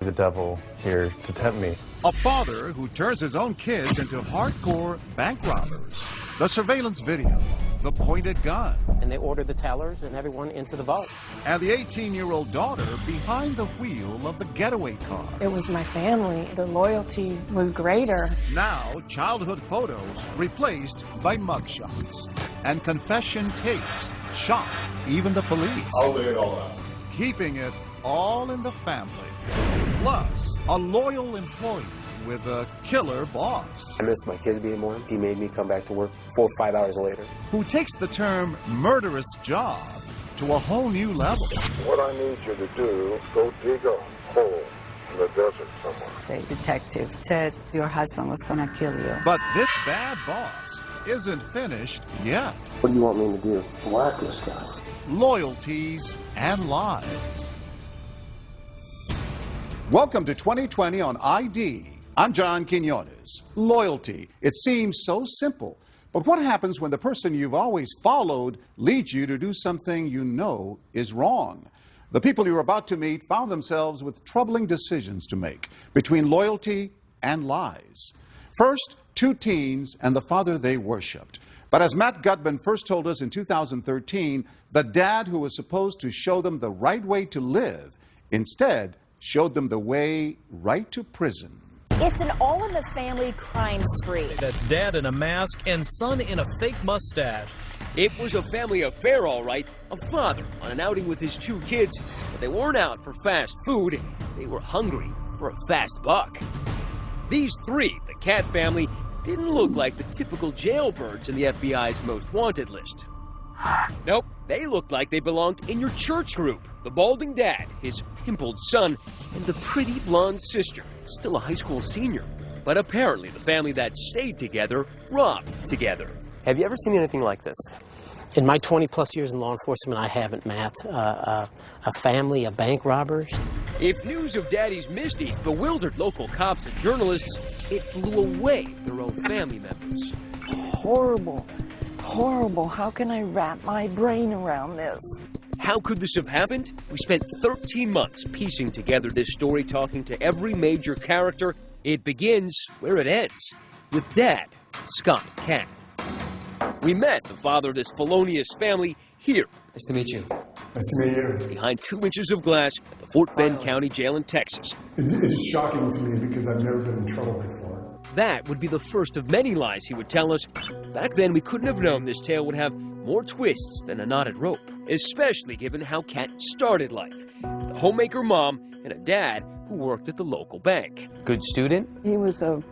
The devil here to tempt me. A father who turns his own kids into hardcore bank robbers. The surveillance video, the pointed gun. And they ordered the tellers and everyone into the vault. And the 18-year-old daughter behind the wheel of the getaway car. It was my family. The loyalty was greater. Now, childhood photos replaced by mugshots. And confession tapes shocked even the police. I'll lay it all out. Keeping it all in the family. Plus, a loyal employee with a killer boss. I missed my kids being born. He made me come back to work 4 or 5 hours later. Who takes the term murderous job to a whole new level. What I need you to do, go dig a hole in the desert somewhere. The detective said your husband was going to kill you. But this bad boss isn't finished yet. What do you want me to do? Whack this guy. Loyalties and lies. Welcome to 2020 on ID. I'm John Quinones. Loyalty. It seems so simple. But what happens when the person you've always followed leads you to do something you know is wrong? The people you're about to meet found themselves with troubling decisions to make between loyalty and lies. First, 2 teens and the father they worshipped. But as Matt Gutman first told us in 2013, the dad who was supposed to show them the right way to live instead showed them the way right to prison. It's an all-in-the-family crime spree. That's dad in a mask and son in a fake mustache. It was a family affair, all right. A father on an outing with his 2 kids, but they weren't out for fast food. They were hungry for a fast buck. These 3, the Cat family, didn't look like the typical jailbirds in the FBI's most wanted list. Nope, they looked like they belonged in your church group. The balding dad, his pimpled son, and the pretty blonde sister, still a high school senior. But apparently the family that stayed together robbed together. Have you ever seen anything like this? In my 20-plus years in law enforcement, I haven't, Matt. A family of bank robbers. If news of Daddy's misdeeds bewildered local cops and journalists, it blew away their own family members. Horrible. Horrible. How can I wrap my brain around this? How could this have happened? We spent 13 months piecing together this story, talking to every major character. It begins where it ends, with Dad, Scott Cat. We met the father of this felonious family here. Nice to meet you. Nice to meet you. Behind 2 inches of glass at the Fort Bend County Jail in Texas. It is shocking to me because I've never been in trouble before. That would be the first of many lies he would tell us. Back then, we couldn't have known this tale would have more twists than a knotted rope, especially given how Cat started life. The homemaker mom and a dad who worked at the local bank. Good student? He was a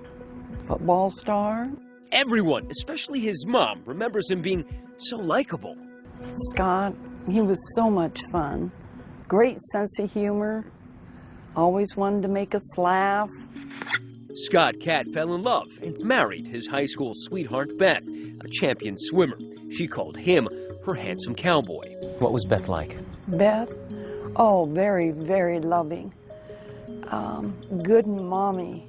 football star. Everyone, especially his mom, remembers him being so likable. Scott, he was so much fun. Great sense of humor. Always wanted to make us laugh. Scott Cat fell in love and married his high school sweetheart, Beth, a champion swimmer. She called him her handsome cowboy. What was Beth like? Beth? Oh, very, very loving. Good mommy.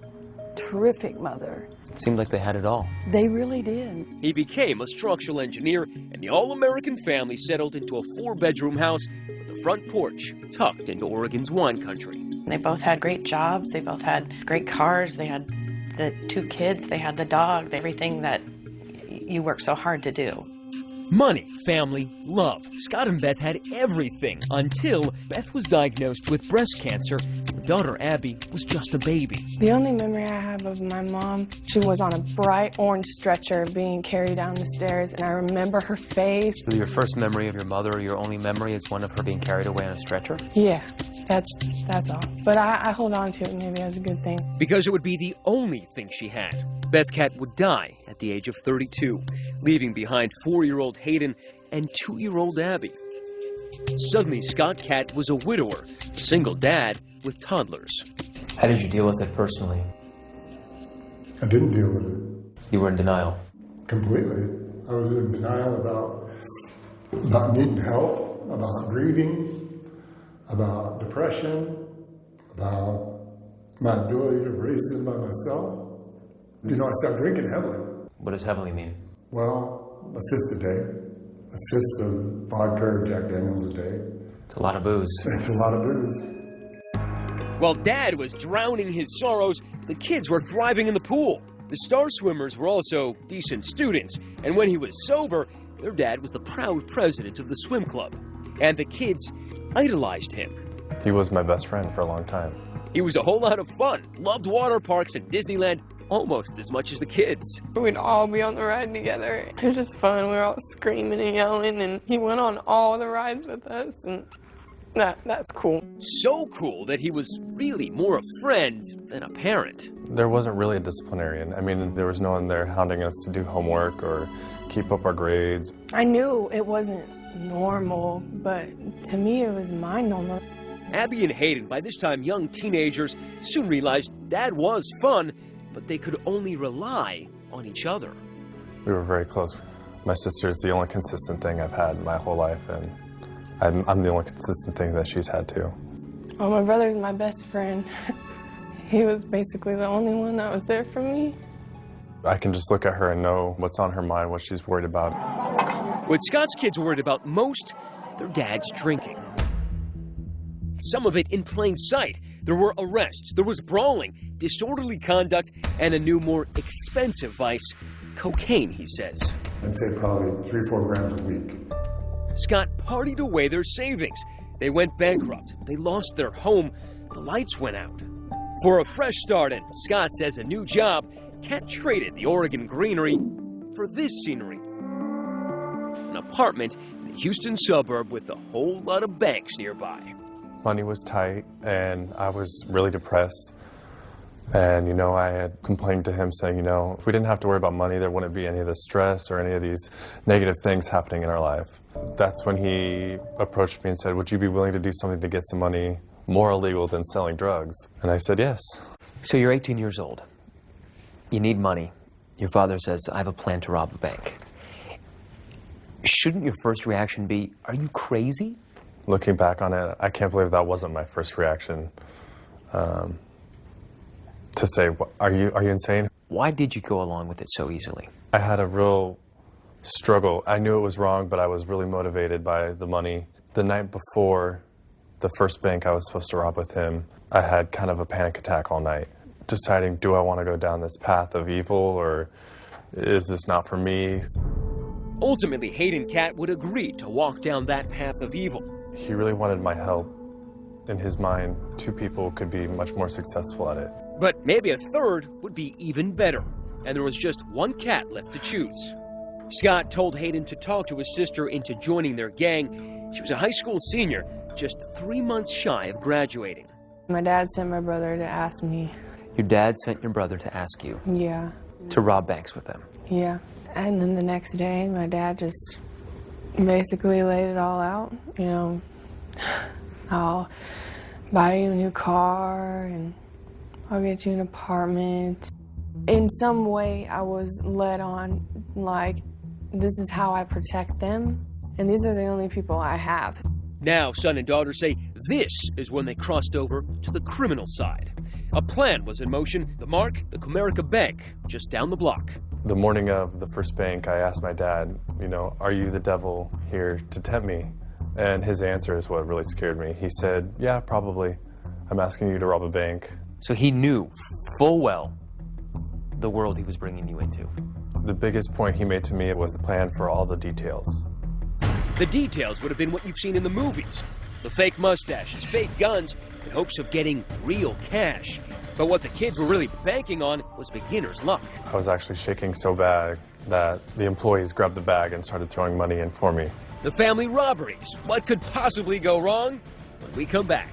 Terrific mother. It seemed like they had it all. They really did. He became a structural engineer, and the all-American family settled into a 4-bedroom house with a front porch tucked into Oregon's wine country. They both had great jobs. They both had great cars. They had the 2 kids. They had the dog. Everything that you work so hard to do. Money, family, love. Scott and Beth had everything until Beth was diagnosed with breast cancer. Her daughter, Abby, was just a baby. The only memory I have of my mom, she was on a bright orange stretcher being carried down the stairs, and I remember her face. So your first memory of your mother, or your only memory, is one of her being carried away on a stretcher? Yeah, that's all. But I hold on to it. Maybe that's a good thing. Because it would be the only thing she had. Beth Cat would die at the age of 32, leaving behind 4-year-old Hayden and 2-year-old Abby. Suddenly, Scott Cat was a widower, a single dad with toddlers. How did you deal with it personally? I didn't deal with it. You were in denial? Completely. I was in denial about needing help, about grieving, about depression, about my ability to raise them by myself. You know, I started drinking heavily. What does heavily mean? Well, a 5th a day. A 5th of vodka or Jack Daniels a day. It's a lot of booze. It's a lot of booze. While Dad was drowning his sorrows, the kids were thriving in the pool. The star swimmers were also decent students, and when he was sober, their dad was the proud president of the swim club. And the kids idolized him. He was my best friend for a long time. He was a whole lot of fun, loved water parks and Disneyland almost as much as the kids. We'd all be on the ride together. It was just fun. We were all screaming and yelling, and he went on all the rides with us, and that's cool. So cool that he was really more a friend than a parent. There wasn't really a disciplinarian. I mean, there was no one there hounding us to do homework or keep up our grades. I knew it wasn't normal, but to me it was my normal. Abby and Hayden, by this time young teenagers, soon realized Dad was fun, but they could only rely on each other. We were very close. My sister's the only consistent thing I've had my whole life, and I'm the only consistent thing that she's had too. Well, my brother's my best friend. He was basically the only one that was there for me. I can just look at her and know what's on her mind, what she's worried about. What Scott's kids worried about most, their dad's drinking. Some of it in plain sight. There were arrests, there was brawling, disorderly conduct, and a new, more expensive vice, cocaine, he says. I'd say probably 3 or 4 grams a week. Scott partied away their savings. They went bankrupt. They lost their home. The lights went out. For a fresh start, and Scott says a new job, Cat traded the Oregon greenery for this scenery. An apartment in a Houston suburb with a whole lot of banks nearby. Money was tight, and I was really depressed. And, you know, I had complained to him saying, you know, if we didn't have to worry about money, there wouldn't be any of the stress or any of these negative things happening in our life. That's when he approached me and said, would you be willing to do something to get some money more illegal than selling drugs? And I said, yes. So you're 18 years old. You need money. Your father says, I have a plan to rob a bank. Shouldn't your first reaction be, are you crazy? Looking back on it, I can't believe that wasn't my first reaction. To say, are you insane? Why did you go along with it so easily? I had a real struggle. I knew it was wrong, but I was really motivated by the money. The night before the first bank I was supposed to rob with him, I had kind of a panic attack all night, deciding, do I want to go down this path of evil, or is this not for me? Ultimately, Hayden Cat would agree to walk down that path of evil. He really wanted my help. In his mind, 2 people could be much more successful at it. But maybe a third would be even better. And there was just one cat left to choose. Scott told Hayden to talk to his sister into joining their gang. She was a high school senior, just 3 months shy of graduating. My dad sent my brother to ask me. Your dad sent your brother to ask you? Yeah. To rob banks with them? Yeah. And then the next day, my dad just basically laid it all out. You know, I'll buy you a new car, and I'll get you an apartment. In some way, I was led on, like, this is how I protect them, and these are the only people I have. Now, son and daughter say this is when they crossed over to the criminal side. A plan was in motion, the mark, the Comerica Bank, just down the block. The morning of the first bank, I asked my dad, you know, are you the devil here to tempt me? And his answer is what really scared me. He said, yeah, probably. I'm asking you to rob a bank. So he knew full well the world he was bringing you into. The biggest point he made to me was the plan for all the details. The details would have been what you've seen in the movies. The fake mustaches, fake guns, in hopes of getting real cash. But what the kids were really banking on was beginner's luck. I was actually shaking so bad that the employees grabbed the bag and started throwing money in for me. The family robberies. What could possibly go wrong? When we come back.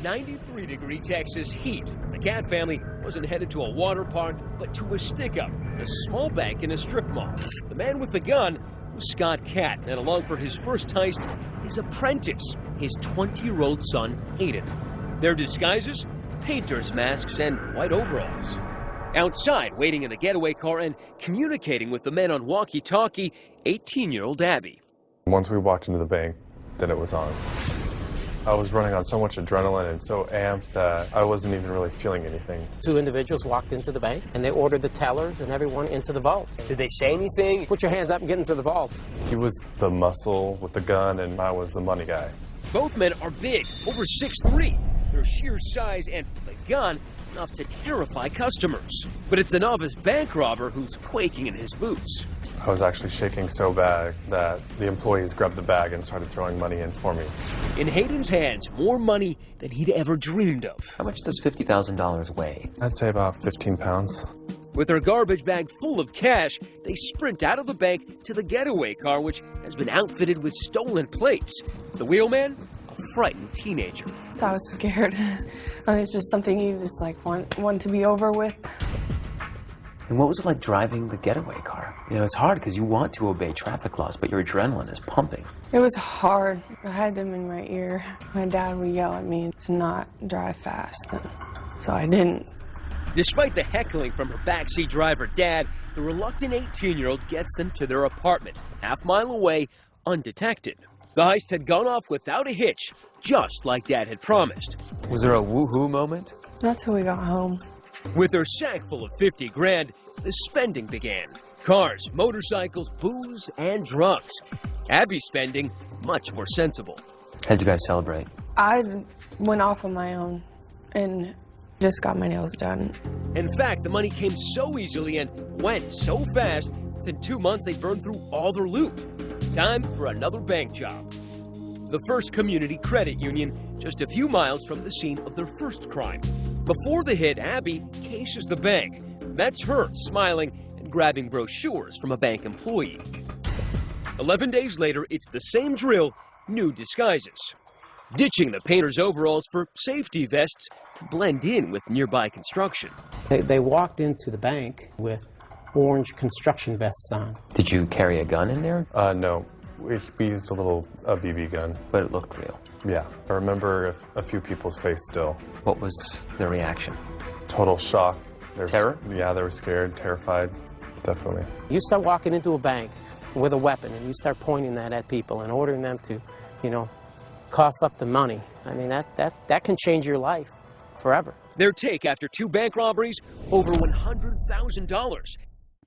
.93-degree Texas heat. The Cat family wasn't headed to a water park, but to a stick-up, a small bank in a strip mall. The man with the gun was Scott Cat, and along for his first heist, his apprentice, his 20-year-old son, Hayden. Their disguises? Painters' masks and white overalls. Outside, waiting in the getaway car and communicating with the men on walkie-talkie, 18-year-old Abby. Once we walked into the bank, then it was on. I was running on so much adrenaline and so amped that I wasn't even really feeling anything. Two individuals walked into the bank, and they ordered the tellers and everyone into the vault. Did they say anything? Put your hands up and get into the vault. He was the muscle with the gun, and I was the money guy. Both men are big, over 6'3". Their sheer size and the gun enough to terrify customers. But it's the novice bank robber who's quaking in his boots. I was actually shaking so bad that the employees grabbed the bag and started throwing money in for me. In Hayden's hands, more money than he'd ever dreamed of. How much does $50,000 weigh? I'd say about 15 pounds. With their garbage bag full of cash, they sprint out of the bank to the getaway car, which has been outfitted with stolen plates. The wheelman, a frightened teenager. I was scared. It's just something you just like want to be over with. And what was it like driving the getaway car? You know, it's hard because you want to obey traffic laws, but your adrenaline is pumping. It was hard. I had them in my ear. My dad would yell at me to not drive fast, so I didn't. Despite the heckling from her backseat driver dad, the reluctant 18-year-old gets them to their apartment, half-mile away, undetected. The heist had gone off without a hitch, just like Dad had promised. Was there a woohoo moment? Not till we got home. With her sack full of 50 grand, the spending began. Cars, motorcycles, booze, and drugs. Abby's spending, much more sensible. How'd you guys celebrate? I went off on my own and just got my nails done. In fact, the money came so easily and went so fast, within 2 months they burned through all their loot. Time for another bank job. The First Community Credit Union, just a few miles from the scene of their first crime. Before the hit, Abby cases the bank. That's her smiling and grabbing brochures from a bank employee. 11 days later, it's the same drill, new disguises. Ditching the painter's overalls for safety vests to blend in with nearby construction. They walked into the bank with orange construction vests on. Did you carry a gun in there? No. We used a BB gun. But it looked real. Yeah. I remember a few people's face still. What was their reaction? Total shock. Terror? Yeah, they were scared, terrified, definitely. You start walking into a bank with a weapon and you start pointing that at people and ordering them to, you know, cough up the money. I mean, that can change your life forever. Their take after 2 bank robberies, over $100,000.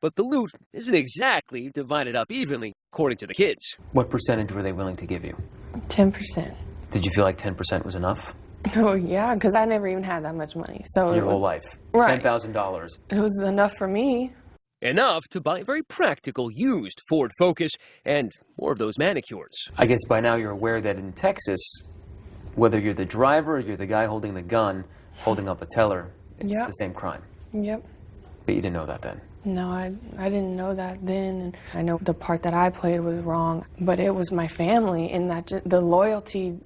But the loot isn't exactly divided up evenly, according to the kids. What percentage were they willing to give you? 10%. Did you feel like 10% was enough? Oh, yeah, because I never even had that much money. So your whole life? Right. $10,000. It was enough for me. Enough to buy a very practical used Ford Focus and more of those manicures. I guess by now you're aware that in Texas, whether you're the driver or you're the guy holding the gun, holding up a teller, it's the same crime. Yep. But you didn't know that then? No, I didn't know that then. And I know the part that I played was wrong, but it was my family, and that the loyalty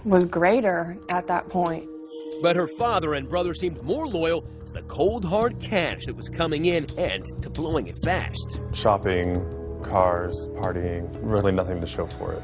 was greater at that point. But her father and brother seemed more loyal to the cold, hard cash that was coming in and to blowing it fast. Shopping, cars, partying, really nothing to show for it.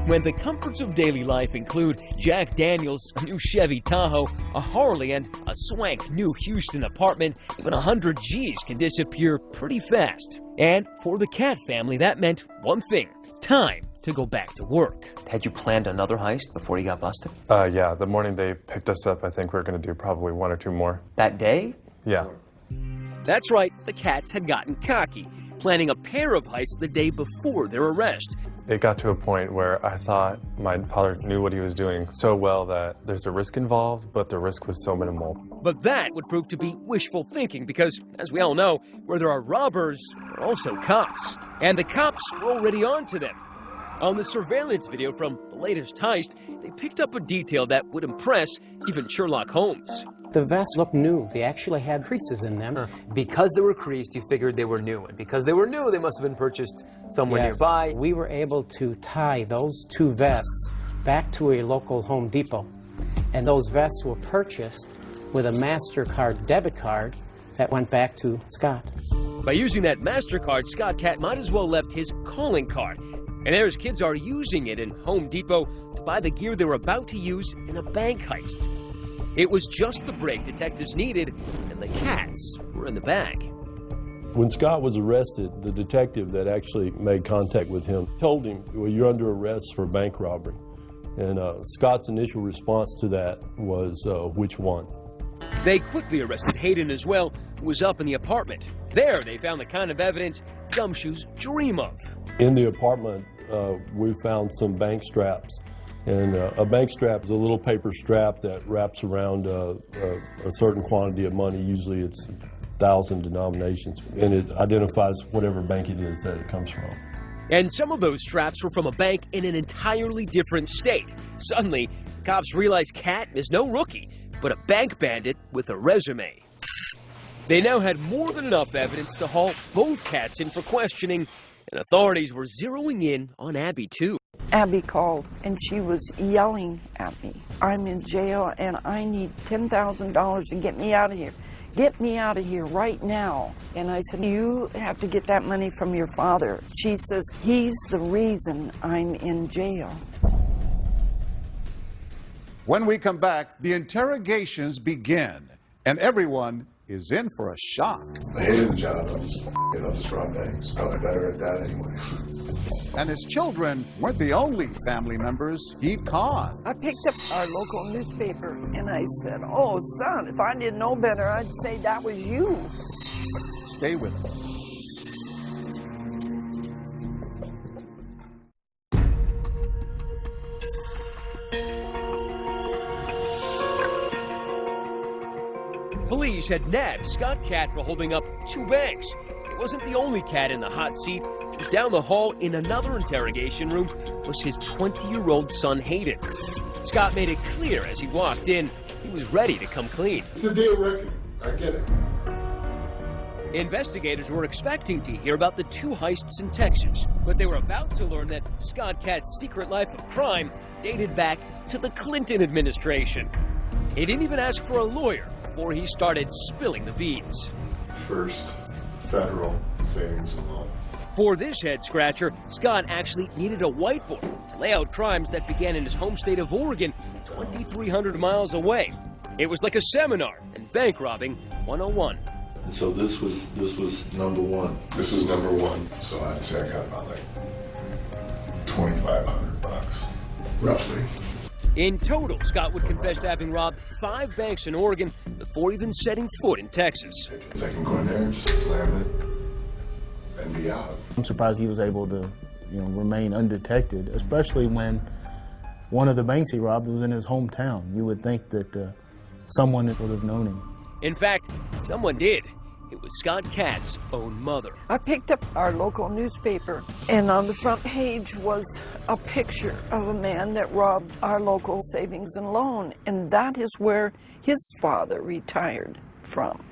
When the comforts of daily life include Jack Daniels, a new Chevy Tahoe, a Harley, and a swank new Houston apartment, even 100 G's can disappear pretty fast. And for the Cat family, that meant one thing: time to go back to work. Had you planned another heist before you got busted? Yeah, the morning they picked us up, I think we were going to do probably 1 or 2 more. That day? Yeah. That's right, the Cats had gotten cocky, planning a pair of heists the day before their arrest. It got to a point where I thought my father knew what he was doing so well that there's a risk involved, but the risk was so minimal. But that would prove to be wishful thinking because, as we all know, where there are robbers, there are also cops. And the cops were already on to them. On the surveillance video from the latest heist, they picked up a detail that would impress even Sherlock Holmes. The vests looked new. They actually had creases in them. Because they were creased, you figured they were new. And because they were new, they must have been purchased somewhere nearby. We were able to tie those 2 vests back to a local Home Depot. And those vests were purchased with a MasterCard debit card that went back to Scott. By using that MasterCard, Scott Cat might as well left his calling card. And there his kids are using it in Home Depot to buy the gear they were about to use in a bank heist. It was just the break detectives needed, and the Cats were in the bag. When Scott was arrested, the detective that actually made contact with him told him, well, you're under arrest for bank robbery. And Scott's initial response to that was, which one? They quickly arrested Hayden as well, who was up in the apartment. There, they found the kind of evidence gumshoes dream of. In the apartment, we found some bank straps. And a bank strap is a little paper strap that wraps around a certain quantity of money. Usually it's 1,000 denominations. And it identifies whatever bank it is that it comes from. And some of those straps were from a bank in an entirely different state. Suddenly, cops realized Kat is no rookie, but a bank bandit with a resume. They now had more than enough evidence to haul both cats in for questioning, and authorities were zeroing in on Abby, too. Abby called, and she was yelling at me. I'm in jail, and I need $10,000 to get me out of here. Get me out of here right now. And I said, you have to get that money from your father. She says, he's the reason I'm in jail. When we come back, the interrogations begin, and everyone is in for a shock. I hated the job. I'll just rob banks. Probably better at that anyway. And his children weren't the only family members he'd conned. I picked up our local newspaper, and I said, oh, son, if I didn't know better, I'd say that was you. Stay with us. Police had nabbed Scott Cat for holding up 2 banks. He wasn't the only cat in the hot seat. Just down the hall in another interrogation room was his 20-year-old son, Hayden. Scott made it clear as he walked in, he was ready to come clean. It's a deal reckoning. I get it. Investigators were expecting to hear about the 2 heists in Texas, but they were about to learn that Scott Cat's secret life of crime dated back to the Clinton administration. He didn't even ask for a lawyer before he started spilling the beans. First, federal savings and loan. For this head-scratcher, Scott actually needed a whiteboard to lay out crimes that began in his home state of Oregon, 2,300 miles away. It was like a seminar in bank robbing 101. So this was number 1. This was number 1, so I'd say I got about like $2,500, roughly. In total, Scott would confess to having robbed 5 banks in Oregon before even setting foot in Texas. I can go in there and just slam it and be out. I'm surprised he was able to, remain undetected, especially when one of the banks he robbed was in his hometown. You would think that someone would have known him. In fact, someone did. It was Scott Cat's own mother. I picked up our local newspaper, and on the front page was a picture of a man that robbed our local savings and loan, and that is where his father retired from.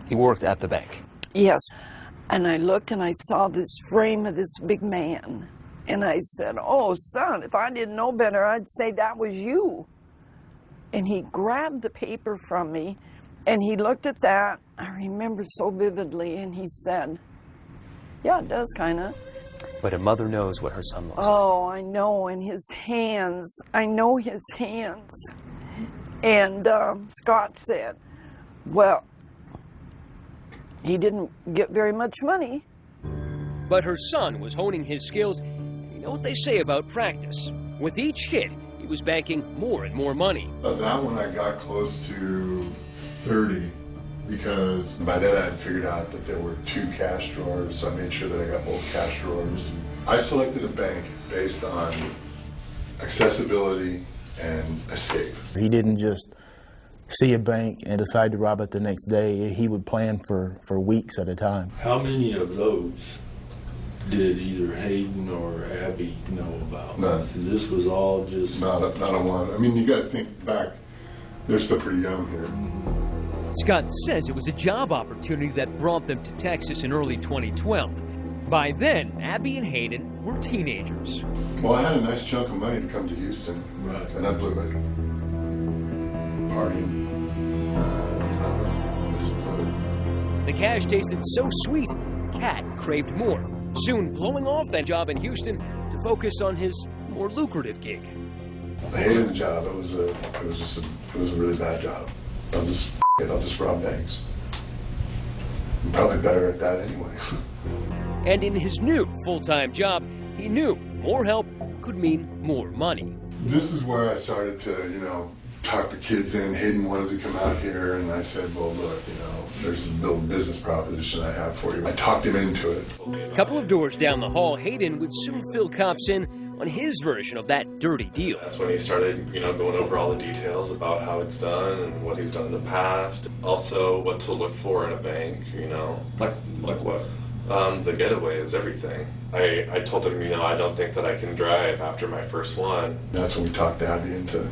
He worked at the bank? Yes. And I looked and I saw this frame of this big man, and I said, oh, son, if I didn't know better, I'd say that was you. And he grabbed the paper from me, and he looked at that, I remember so vividly, and he said, yeah, it does kind of. But a mother knows what her son looks like. Oh, I know, and his hands, I know his hands. And Scott said, well, he didn't get very much money. But her son was honing his skills. You know what they say about practice. With each hit, he was banking more and more money. That one I got close to 30, because by then I had figured out that there were 2 cash drawers, so I made sure that I got both cash drawers. I selected a bank based on accessibility and escape. He didn't just see a bank and decide to rob it the next day. He would plan for weeks at a time. How many of those did either Hayden or Abby know about? None. This was all just... Not a one. I mean, you got to think back. They're still pretty young here. Scott says it was a job opportunity that brought them to Texas in early 2012. By then, Abby and Hayden were teenagers. Well, I had a nice chunk of money to come to Houston, right, and I blew it. Partying. I just blew it. The cash tasted so sweet, Cat craved more, soon blowing off that job in Houston to focus on his more lucrative gig. I hated the job. It was a really bad job. I'll just rob banks. I'm probably better at that anyway. And in his new full-time job, he knew more help could mean more money. This is where I started to, you know, talk the kids in. Hayden wanted to come out here, and I said, well, look, you know, there's a business proposition I have for you. I talked him into it. A couple of doors down the hall, Hayden would soon fill cops in on his version of that dirty deal. That's when he started, you know, going over all the details about how it's done and what he's done in the past. Also, what to look for in a bank, you know. Like what? The getaway is everything. I told him, you know, I don't think that I can drive after my first one. That's when we talked Abby into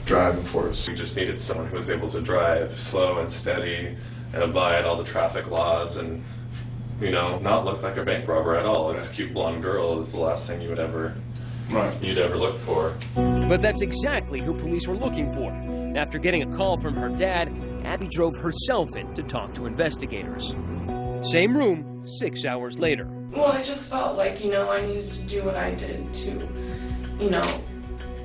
driving for us. We just needed someone who was able to drive slow and steady and abide all the traffic laws and, you know, not look like a bank robber at all. This cute blonde girl is the last thing you'd ever look for. But that's exactly who police were looking for. After getting a call from her dad, Abby drove herself in to talk to investigators. Same room, 6 hours later. Well, I just felt like, you know, I needed to do what I did to, you know,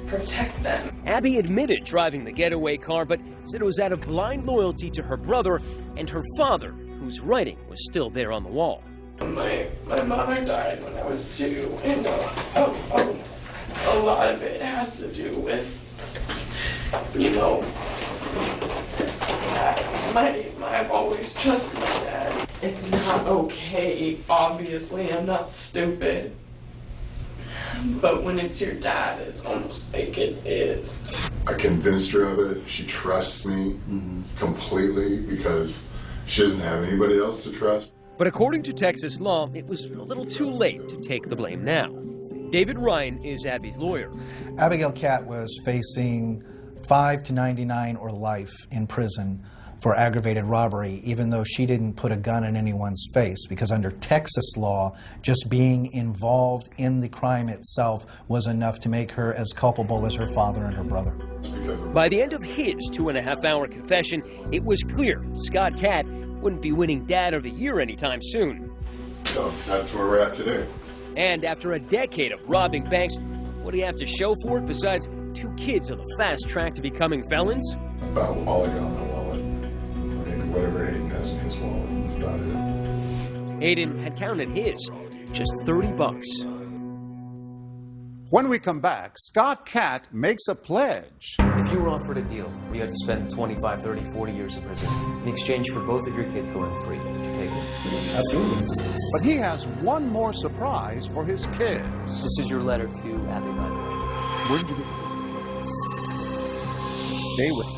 protect them. Abby admitted driving the getaway car, but said it was out of blind loyalty to her brother and her father, whose writing was still there on the wall. My mother died when I was 2, and a lot of it has to do with, you know, I've always trusted my dad. It's not okay, obviously, I'm not stupid. But when it's your dad, it's almost like it is. I convinced her of it. She trusts me completely because she doesn't have anybody else to trust. But according to Texas law, it was a little too late to take the blame now. David Ryan is Abby's lawyer. Abigail Catt was facing 5 to 99 or life in prison for aggravated robbery, even though she didn't put a gun in anyone's face, because under Texas law, just being involved in the crime itself was enough to make her as culpable as her father and her brother. By the end of his 2.5-hour confession, it was clear Scott Catt wouldn't be winning Dad of the Year anytime soon. So that's where we're at today. And after a decade of robbing banks, what do you have to show for it besides 2 kids on the fast track to becoming felons? About all I got in my wallet. And whatever Hayden has in his wallet, that's about it. Hayden had counted his, just $30. When we come back, Scott Catt makes a pledge. If you were offered a deal where you had to spend 25, 30, 40 years in prison in exchange for both of your kids going free, would you take it? Absolutely. But he has one more surprise for his kids. This is your letter to Abby, by the way. Where did you get this? Stay with us.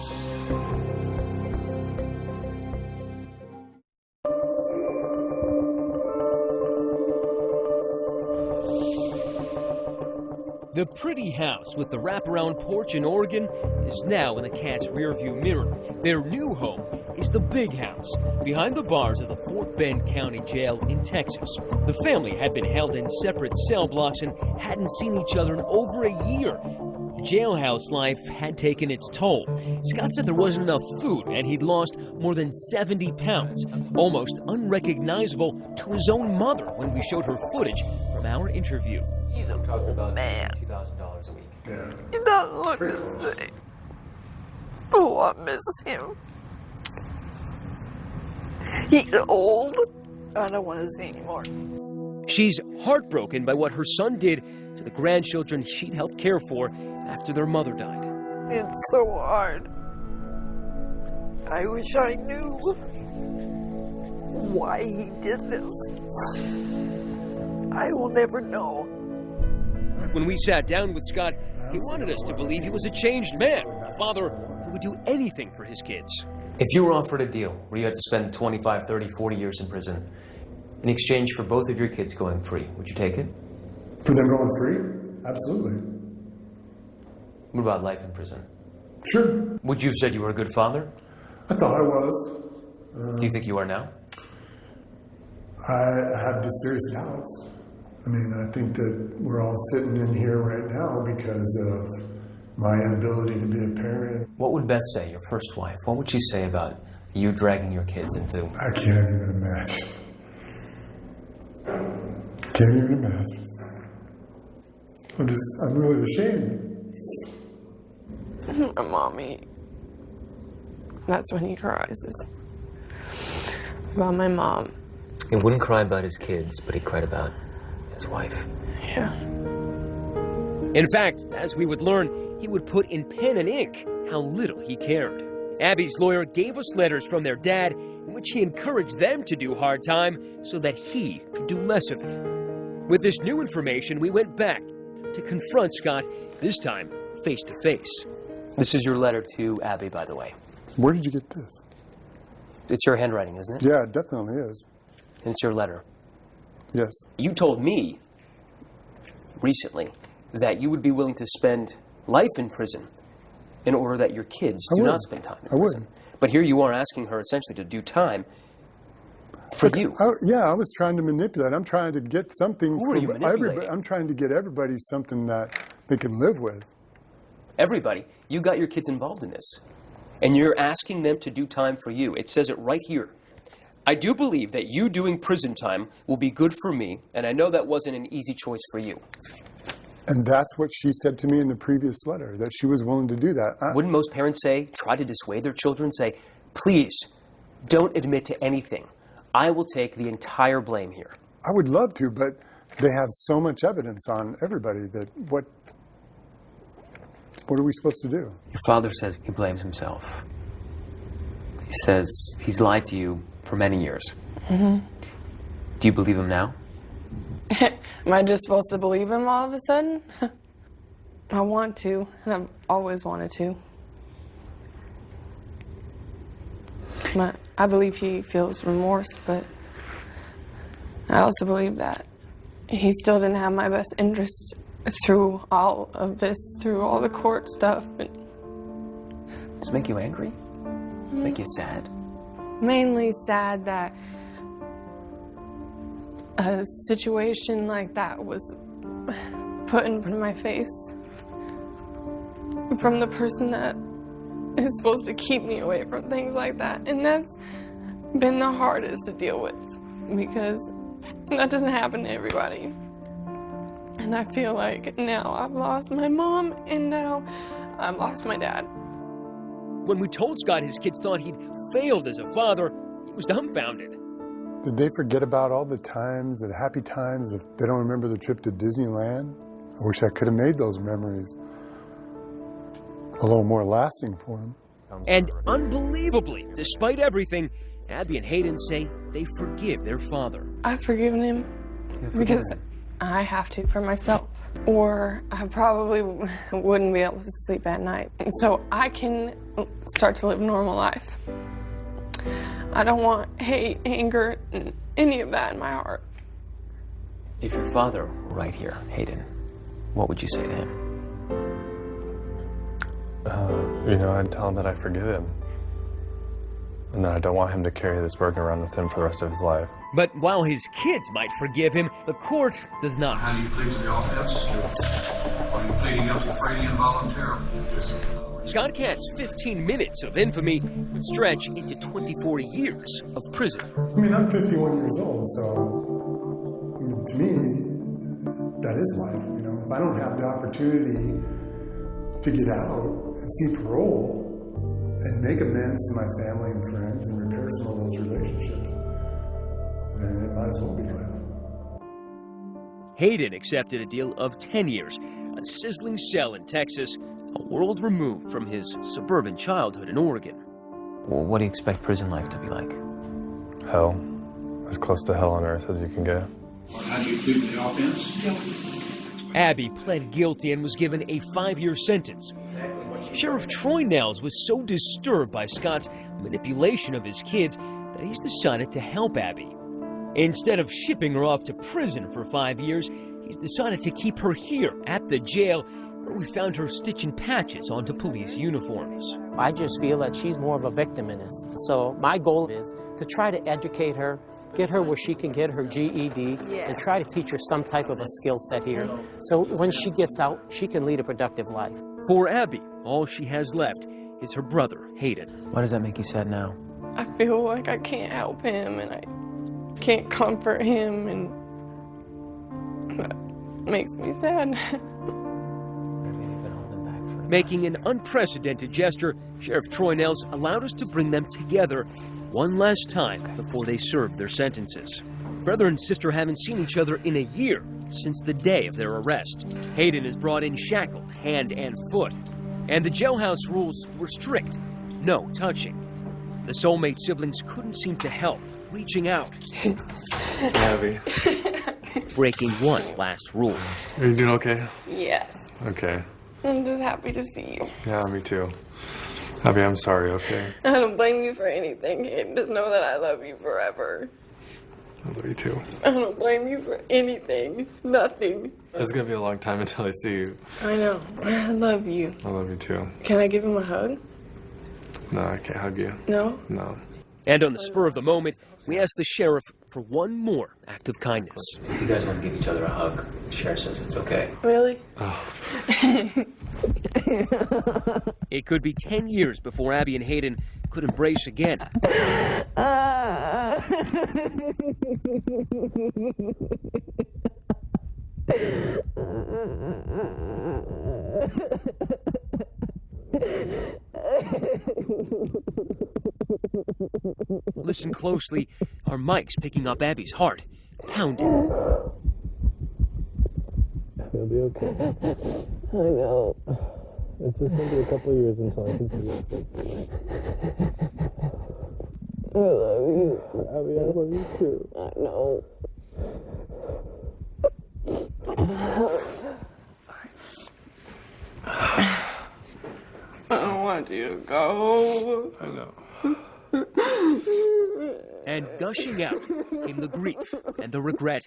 The pretty house with the wraparound porch in Oregon is now in the Catt's rearview mirror. Their new home is the big house behind the bars of the Fort Bend County Jail in Texas. The family had been held in separate cell blocks and hadn't seen each other in over a year. Jailhouse life had taken its toll. Scott said there wasn't enough food and he'd lost more than 70 pounds, almost unrecognizable to his own mother when we showed her footage from our interview. He's talking about $2,000 a week. Yeah. He doesn't look the same. Oh, I miss him. He's old. I don't want to see anymore. She's heartbroken by what her son did to the grandchildren she'd helped care for after their mother died. It's so hard. I wish I knew why he did this. I will never know. When we sat down with Scott, he wanted us to believe he was a changed man, a father who would do anything for his kids. If you were offered a deal where you had to spend 25, 30, 40 years in prison in exchange for both of your kids going free, would you take it? For them going free? Absolutely. What about life in prison? Sure. Would you have said you were a good father? I thought I was. Do you think you are now? I have the serious doubts. I mean, I think that we're all sitting in here right now because of my inability to be a parent. What would Beth say, your first wife? What would she say about you dragging your kids into... I can't even imagine. Can't even imagine. I'm really ashamed. Mommy. That's when he cries. About my mom. He wouldn't cry about his kids, but he cried about his wife. Yeah. In fact, as we would learn, he would put in pen and ink how little he cared. Abby's lawyer gave us letters from their dad in which he encouraged them to do hard time so that he could do less of it. With this new information, we went back to confront Scott, this time face to face. This is your letter to Abby, by the way. Where did you get this? It's your handwriting, isn't it? Yeah, it definitely is. And it's your letter. Yes. You told me recently that you would be willing to spend life in prison in order that your kids do not spend time in prison. But here you are asking her essentially to do time for you. I was trying to manipulate. I'm trying to get something Who are you manipulating? I'm trying to get everybody something that they can live with. Everybody, you got your kids involved in this. And you're asking them to do time for you. It says it right here. I do believe that you doing prison time will be good for me, and I know that wasn't an easy choice for you. And that's what she said to me in the previous letter, that she was willing to do that. Wouldn't most parents say, try to dissuade their children, say, please, don't admit to anything. I will take the entire blame here. I would love to, but they have so much evidence on everybody that what are we supposed to do? Your father says he blames himself. He says he's lied to you for many years. Mm-hmm. Do you believe him now? Am I just supposed to believe him all of a sudden? I want to, and I've always wanted to. But I believe he feels remorse, but I also believe that he still didn't have my best interests through all of this, through all the court stuff. But does it make you angry? Make you sad? Mainly sad that a situation like that was put in front of my face from the person that is supposed to keep me away from things like that. And that's been the hardest to deal with because that doesn't happen to everybody. And I feel like now I've lost my mom and now I've lost my dad. When we told Scott his kids thought he'd failed as a father, he was dumbfounded. Did they forget about all the times, the happy times, if they don't remember the trip to Disneyland? I wish I could have made those memories a little more lasting for them. And unbelievably, despite everything, Abby and Hayden say they forgive their father. I've forgiven him because I have to for myself, or I probably wouldn't be able to sleep at night. So I can start to live a normal life. I don't want hate, anger, any of that in my heart. If your father were right here, Hayden, what would you say to him? I'd tell him that I forgive him. And that I don't want him to carry this burden around with him for the rest of his life. But while his kids might forgive him, the court does not. How do you plead to the offense? Are you pleading guilty freely and voluntarily? Scott Katz's 15 minutes of infamy would stretch into 24 years of prison. I mean, I'm 51 years old, so to me, that is life. If I don't have the opportunity to get out and see parole and make amends to my family and friends and repair some of those relationships, then it might as well be life. Hayden accepted a deal of 10 years, a sizzling cell in Texas, a world removed from his suburban childhood in Oregon. Well, what do you expect prison life to be like? Hell. As close to hell on earth as you can get. How do you plead to the offense? Abby pled guilty and was given a 5-year sentence. Sheriff Troy Nels was so disturbed by Scott's manipulation of his kids that he's decided to help Abby. Instead of shipping her off to prison for 5 years, he's decided to keep her here at the jail, where we found her stitching patches onto police uniforms. I just feel that she's more of a victim in this. So my goal is to try to educate her, get her where she can get her GED, and try to teach her some type of a skill set here. So when she gets out, she can lead a productive life. For Abby, all she has left is her brother, Hayden. Why does that make you sad now? I feel like I can't help him and I can't comfort him, and that makes me sad. Making an unprecedented gesture, Sheriff Troy Nels allowed us to bring them together one last time before they served their sentences. Brother and sister haven't seen each other in a year, since the day of their arrest. Hayden is brought in shackled, hand and foot. And the jailhouse rules were strict. No touching. The soulmate siblings couldn't seem to help, reaching out. Abby. Breaking one last rule. Are you doing okay? Yes. Okay. I'm just happy to see you. Yeah, me too. Abby, I'm sorry, okay? I don't blame you for anything, Hayden. Just know that I love you forever. I love you too. I don't blame you for anything. Nothing. It's gonna be a long time until I see you. I know. I love you. I love you too. Can I give him a hug? No, I can't hug you. No? No. And on the spur of the moment, we asked the sheriff for one more act of kindness. You guys want to give each other a hug? The sheriff says it's okay. Really? Oh. It could be 10 years before Abby and Hayden could embrace again. Listen closely. Our mic's picking up Abby's heart, pounding. It'll be okay. I know. It's just going to be a couple of years until I can see your face. I love you. Abby, I love you too. I know. I don't want you to go. I know. And gushing out came the grief and the regret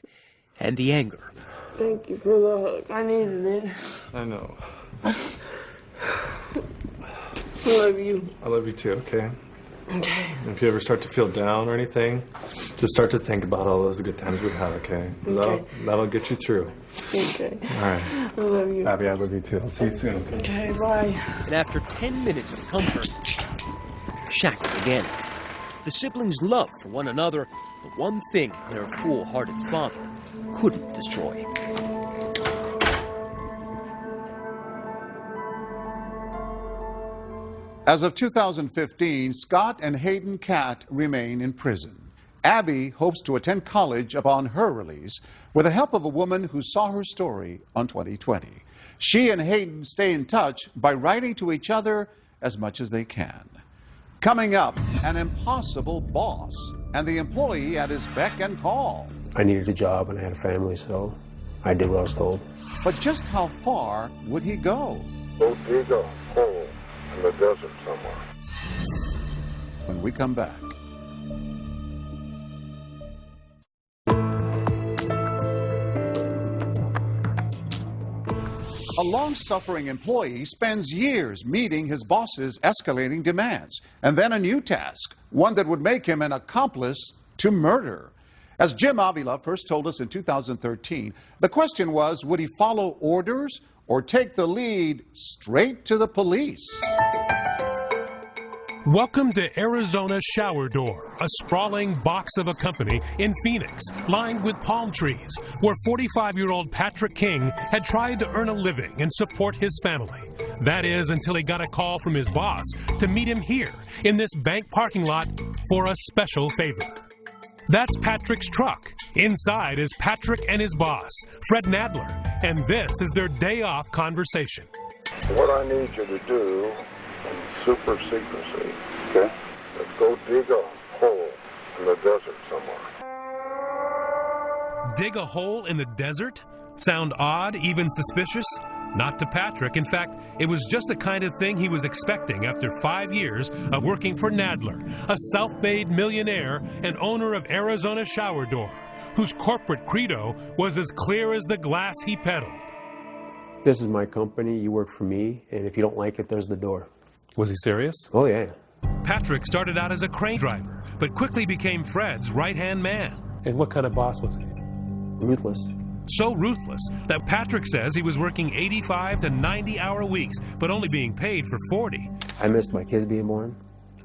and the anger. Thank you for the hug. I needed it. I know. I love you. I love you too, okay? Okay. If you ever start to feel down or anything, just start to think about all those good times we've had, okay? Okay. That'll get you through. Okay. All right. I love you. Abby, I love you too. I'll see you soon, okay? Okay, bye. And after 10 minutes of comfort, shackled again. The siblings' love for one another, the one thing their fool-hearted father couldn't destroy. As of 2015, Scott and Hayden Catt remain in prison. Abby hopes to attend college upon her release with the help of a woman who saw her story on 2020. She and Hayden stay in touch by writing to each other as much as they can. Coming up, an impossible boss and the employee at his beck and call. I needed a job and I had a family, so I did what I was told. But just how far would he go? Go dig a hole in the desert somewhere. When we come back. A long-suffering employee spends years meeting his boss's escalating demands, and then a new task, one that would make him an accomplice to murder. As Jim Avila first told us in 2013, the question was, would he follow orders or take the lead straight to the police? Welcome to Arizona Shower Door, a sprawling box of a company in Phoenix, lined with palm trees, where 45-year-old Patrick King had tried to earn a living and support his family. That is, until he got a call from his boss to meet him here in this bank parking lot for a special favor. That's Patrick's truck. Inside is Patrick and his boss, Fred Nadler, and this is their day-off conversation. What I need you to do in super secrecy, okay? Let's go dig a hole in the desert somewhere. Dig a hole in the desert? Sound odd, even suspicious? Not to Patrick. In fact, it was just the kind of thing he was expecting after 5 years of working for Nadler, a self-made millionaire and owner of Arizona Shower Door, whose corporate credo was as clear as the glass he peddled. This is my company, you work for me, and if you don't like it, there's the door. Was he serious? Oh, yeah. Patrick started out as a crane driver, but quickly became Fred's right-hand man. And what kind of boss was he? Ruthless. So ruthless that Patrick says he was working 85 to 90-hour weeks, but only being paid for 40. I missed my kids being born.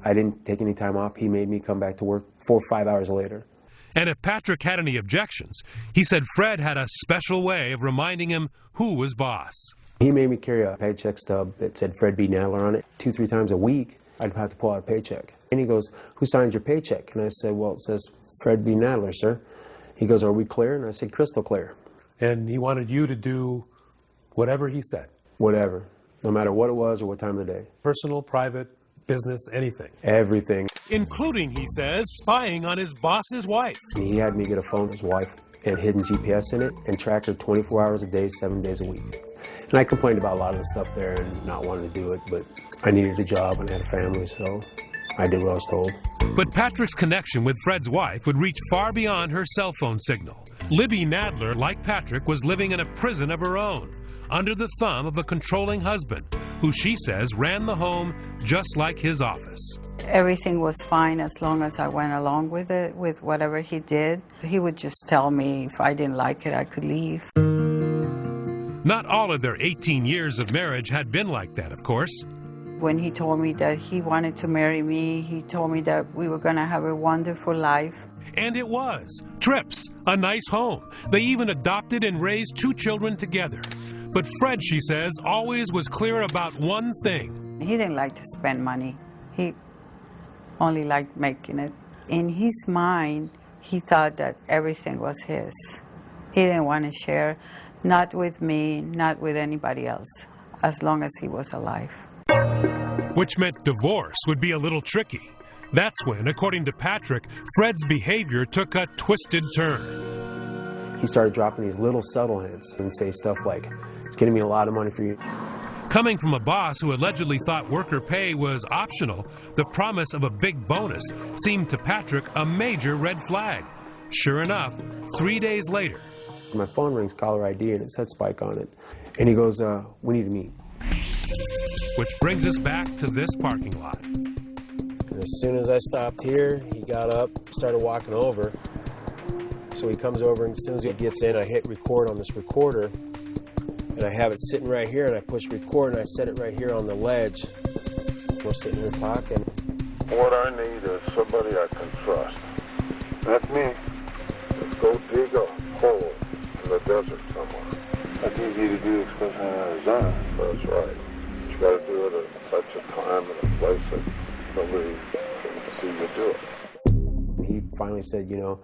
I didn't take any time off. He made me come back to work 4 or 5 hours later. And if Patrick had any objections, he said Fred had a special way of reminding him who was boss. He made me carry a paycheck stub that said Fred B. Nadler on it. 2-3 times a week, I'd have to pull out a paycheck. And he goes, "Who signs your paycheck?" And I said, "Well, it says Fred B. Nadler, sir." He goes, are we clear? And I said, crystal clear. And he wanted you to do whatever he said? Whatever, no matter what it was or what time of the day. Personal, private, business, anything? Everything. Including, he says, spying on his boss's wife. He had me get a phone with his wife and hidden GPS in it and track her 24 hours a day, 7 days a week. And I complained about a lot of the stuff there and not wanting to do it, but I needed a job and I had a family, so I did what I was told. But Patrick's connection with Fred's wife would reach far beyond her cell phone signal. Libby Nadler, like Patrick, was living in a prison of her own, under the thumb of a controlling husband, who she says ran the home just like his office. Everything was fine as long as I went along with it, with whatever he did. He would just tell me if I didn't like it, I could leave. Not all of their 18 years of marriage had been like that, of course. When he told me that he wanted to marry me, he told me that we were going to have a wonderful life. And it was. Trips, a nice home. They even adopted and raised 2 children together. But Fred, she says, always was clear about one thing. He didn't like to spend money. He only liked making it. In his mind, he thought that everything was his. He didn't want to share, not with me, not with anybody else, as long as he was alive. Which meant divorce would be a little tricky. That's when, according to Patrick, Fred's behavior took a twisted turn. He started dropping these little subtle hints and say stuff like, it's getting me a lot of money for you. Coming from a boss who allegedly thought worker pay was optional, the promise of a big bonus seemed to Patrick a major red flag. Sure enough, 3 days later. My phone rings, caller ID, and it said Spike on it. And he goes, we need to meet. Which brings us back to this parking lot. And as soon as I stopped here, he got up, started walking over. So he comes over, and as soon as he gets in, I hit record on this recorder. And I have it sitting right here, and I push record, and I set it right here on the ledge. We're sitting here talking. What I need is somebody I can trust. That's me. Let's go dig a hole in the desert somewhere. That's easy to do, especially in Arizona. That's right. You got to do it at such a time and a place that nobody can see you do it. And he finally said, you know,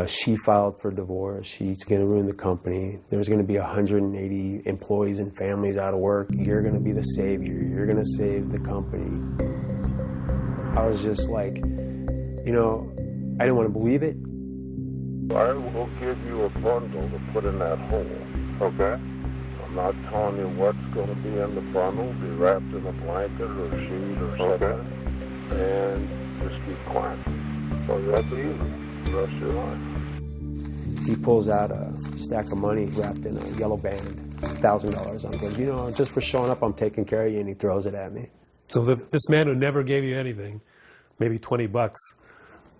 she filed for divorce. She's going to ruin the company. There's going to be 180 employees and families out of work. You're going to be the savior. You're going to save the company. I was just like, you know, I didn't want to believe it. I will give you a bundle to put in that hole, okay? I'm not telling you what's going to be in the bundle. Be wrapped in a blanket or a sheet or something. Okay. And just keep quiet. So that's easy. The rest of your life. He pulls out a stack of money wrapped in a yellow band, $1,000 on it. Goes, you know, just for showing up, I'm taking care of you, and he throws it at me. So this man who never gave you anything, maybe $20,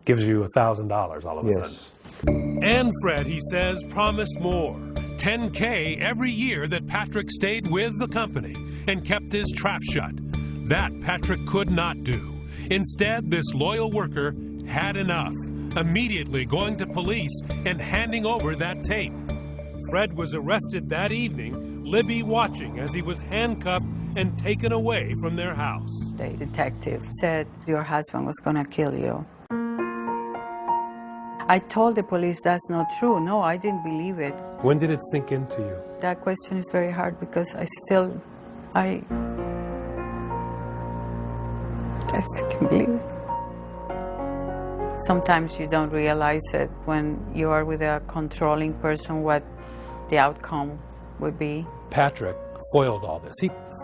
gives you $1,000 all of a sudden. And Fred, he says, promised more. $10K every year that Patrick stayed with the company and kept his trap shut. That Patrick could not do. Instead, this loyal worker had enough, immediately going to police and handing over that tape. Fred was arrested that evening, Libby watching as he was handcuffed and taken away from their house. The detective said your husband was going to kill you. I told the police that's not true. No, I didn't believe it. When did it sink into you? That question is very hard because I still can't believe it. Sometimes you don't realize it when you are with a controlling person what the outcome would be. Patrick foiled all this.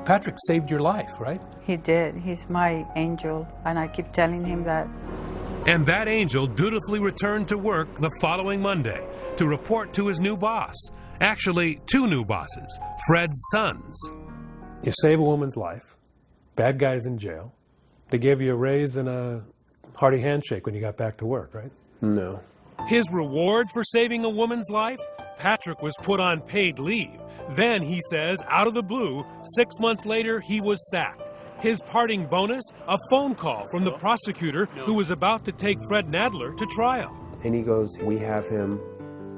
Patrick saved your life, right? He did. He's my angel, and I keep telling him that. And that angel dutifully returned to work the following Monday to report to his new boss. Actually, 2 new bosses, Fred's sons. You save a woman's life. Bad guy's in jail. They gave you a raise and a hearty handshake when you got back to work, right? No. His reward for saving a woman's life? Patrick was put on paid leave. Then, he says, out of the blue, 6 months later, he was sacked. His parting bonus, a phone call from the prosecutor who was about to take Fred Nadler to trial. And he goes, we have him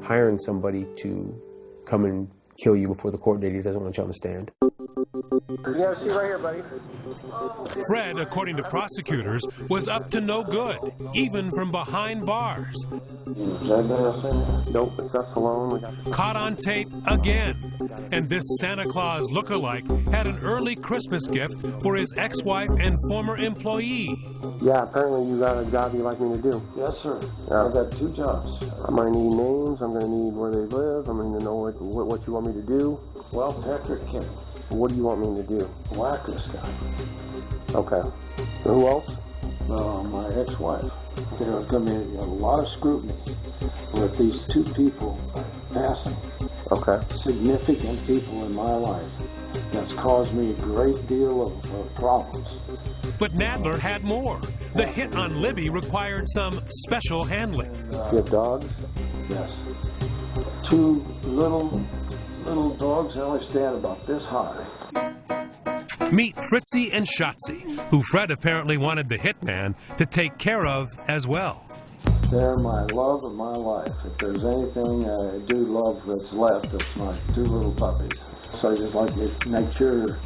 hiring somebody to come and kill you before the court date. He doesn't want you on the stand. You have a seat right here, buddy. Fred, according to prosecutors, was up to no good, even from behind bars. Nope, it's us alone. Caught on tape again. And this Santa Claus lookalike had an early Christmas gift for his ex-wife and former employee. Yeah, apparently you got a job you'd like me to do. Yes, sir. I've got 2 jobs. I'm going to need names. I'm going to need where they live. I'm going to know what you want me to do. Well, Patrick King. What do you want me to do? Whack this guy. Okay. Who else? My ex-wife. There's going to be a lot of scrutiny with these 2 people passing. Okay. Significant people in my life. That's caused me a great deal of problems. But Nadler had more. The hit on Libby required some special handling. You have dogs? Yes. 2 little dogs, they only stand about this high. Meet Fritzy and Shotzi, who Fred apparently wanted the hitman to take care of as well. They're my love of my life. If there's anything I do love that's left, it's my 2 little puppies. So I just like to make sure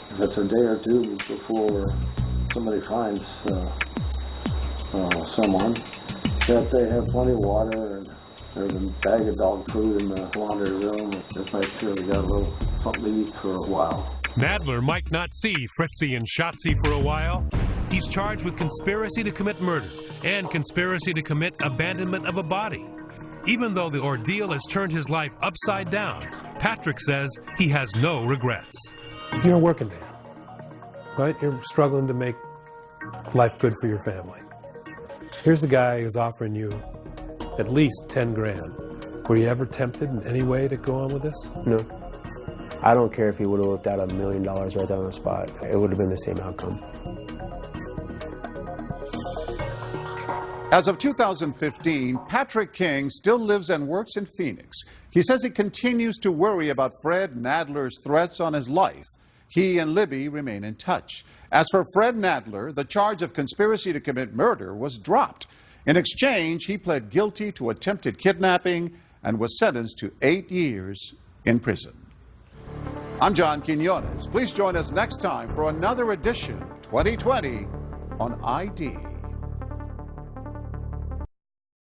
if it's a day or 2 before somebody finds someone, that they have plenty of water and there's a bag of dog food in the laundry room. Just make sure they got a little something to eat for a while. Nadler might not see Fritzy and Shotzi for a while. He's charged with conspiracy to commit murder and conspiracy to commit abandonment of a body. Even though the ordeal has turned his life upside down, Patrick says he has no regrets. You're a working man, right? You're struggling to make life good for your family. Here's a guy who's offering you at least 10 grand. Were you ever tempted in any way to go on with this? No. I don't care if he would have looked at $1 million right there on the spot. It would have been the same outcome. As of 2015, Patrick King still lives and works in Phoenix. He says he continues to worry about Fred Nadler's threats on his life. He and Libby remain in touch. As for Fred Nadler, the charge of conspiracy to commit murder was dropped. In exchange, he pled guilty to attempted kidnapping and was sentenced to 8 years in prison. I'm John Quinones. Please join us next time for another edition of 2020 on ID.